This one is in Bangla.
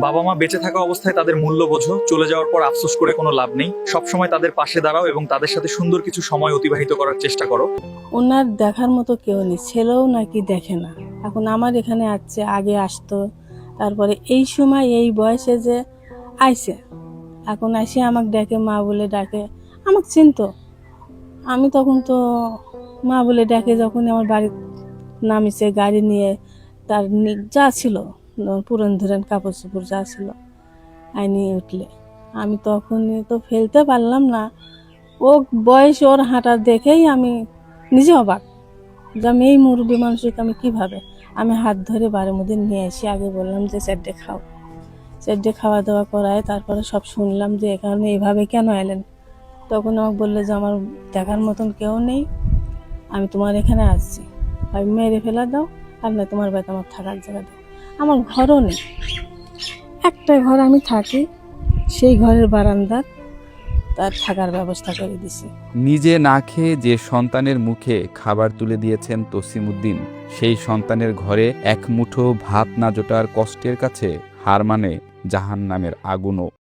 বাবা মা বেঁচে থাকা অবস্থায় তাদের মূল্য বোঝো, চলে যাওয়ার পর আফসোস করে কোনো লাভ নেই। সবসময় তাদের পাশে দাঁড়াও এবং তাদের সাথে সুন্দর কিছু সময় অতিবাহিত করার চেষ্টা করো। ওনার দেখার মতো কেউ নেই, ছেলেও নাকি দেখে না। এখন আমার এখানে আসছে, আগে আসতো, তারপরে এই সময় এই বয়সে যে আইছে, এখন আসে আমাকে ডাকে, মা বলে ডাকে, আমাকে চিনতো। আমি তখন তো মা বলে ডাকে, যখন আমার বাড়ির নামিছে গাড়ি নিয়ে, তার যা ছিল পুরন ধরেন কাপড় চোপড় যা ছিল আইনি উঠলে, আমি তখনই তো ফেলতে পারলাম না। ও বয়স, ওর হাঁটা দেখেই আমি নিজে অবাক যে আমি এই মুরব্বী মানুষকে আমি কীভাবে, আমি হাত ধরে বাড়ির মধ্যে নিয়ে এসে আগে বললাম যে চারটে খাও, চারটে খাওয়া দাওয়া করায় তারপরে সব শুনলাম যে এখানে এইভাবে কেন এলেন। তখন আমাকে বললো যে আমার দেখার মতন কেউ নেই, আমি তোমার এখানে আসছি, আমি মেরে ফেলা দাও, আর না তোমার বাড়িতে আমার থাকার জায়গা দাও। আমার ঘরও নেই, একটা ঘর আমি থাকি, সেই ঘরের বারান্দার তার থাকার ব্যবস্থা করে দিছি। নিজে না খেয়ে যে সন্তানের মুখে খাবার তুলে দিয়েছেন তসিমউদ্দিন, সেই সন্তানের ঘরে এক মুঠো ভাত না জোটার কষ্টের কাছে হার মানে জাহান্নামের আগুনও।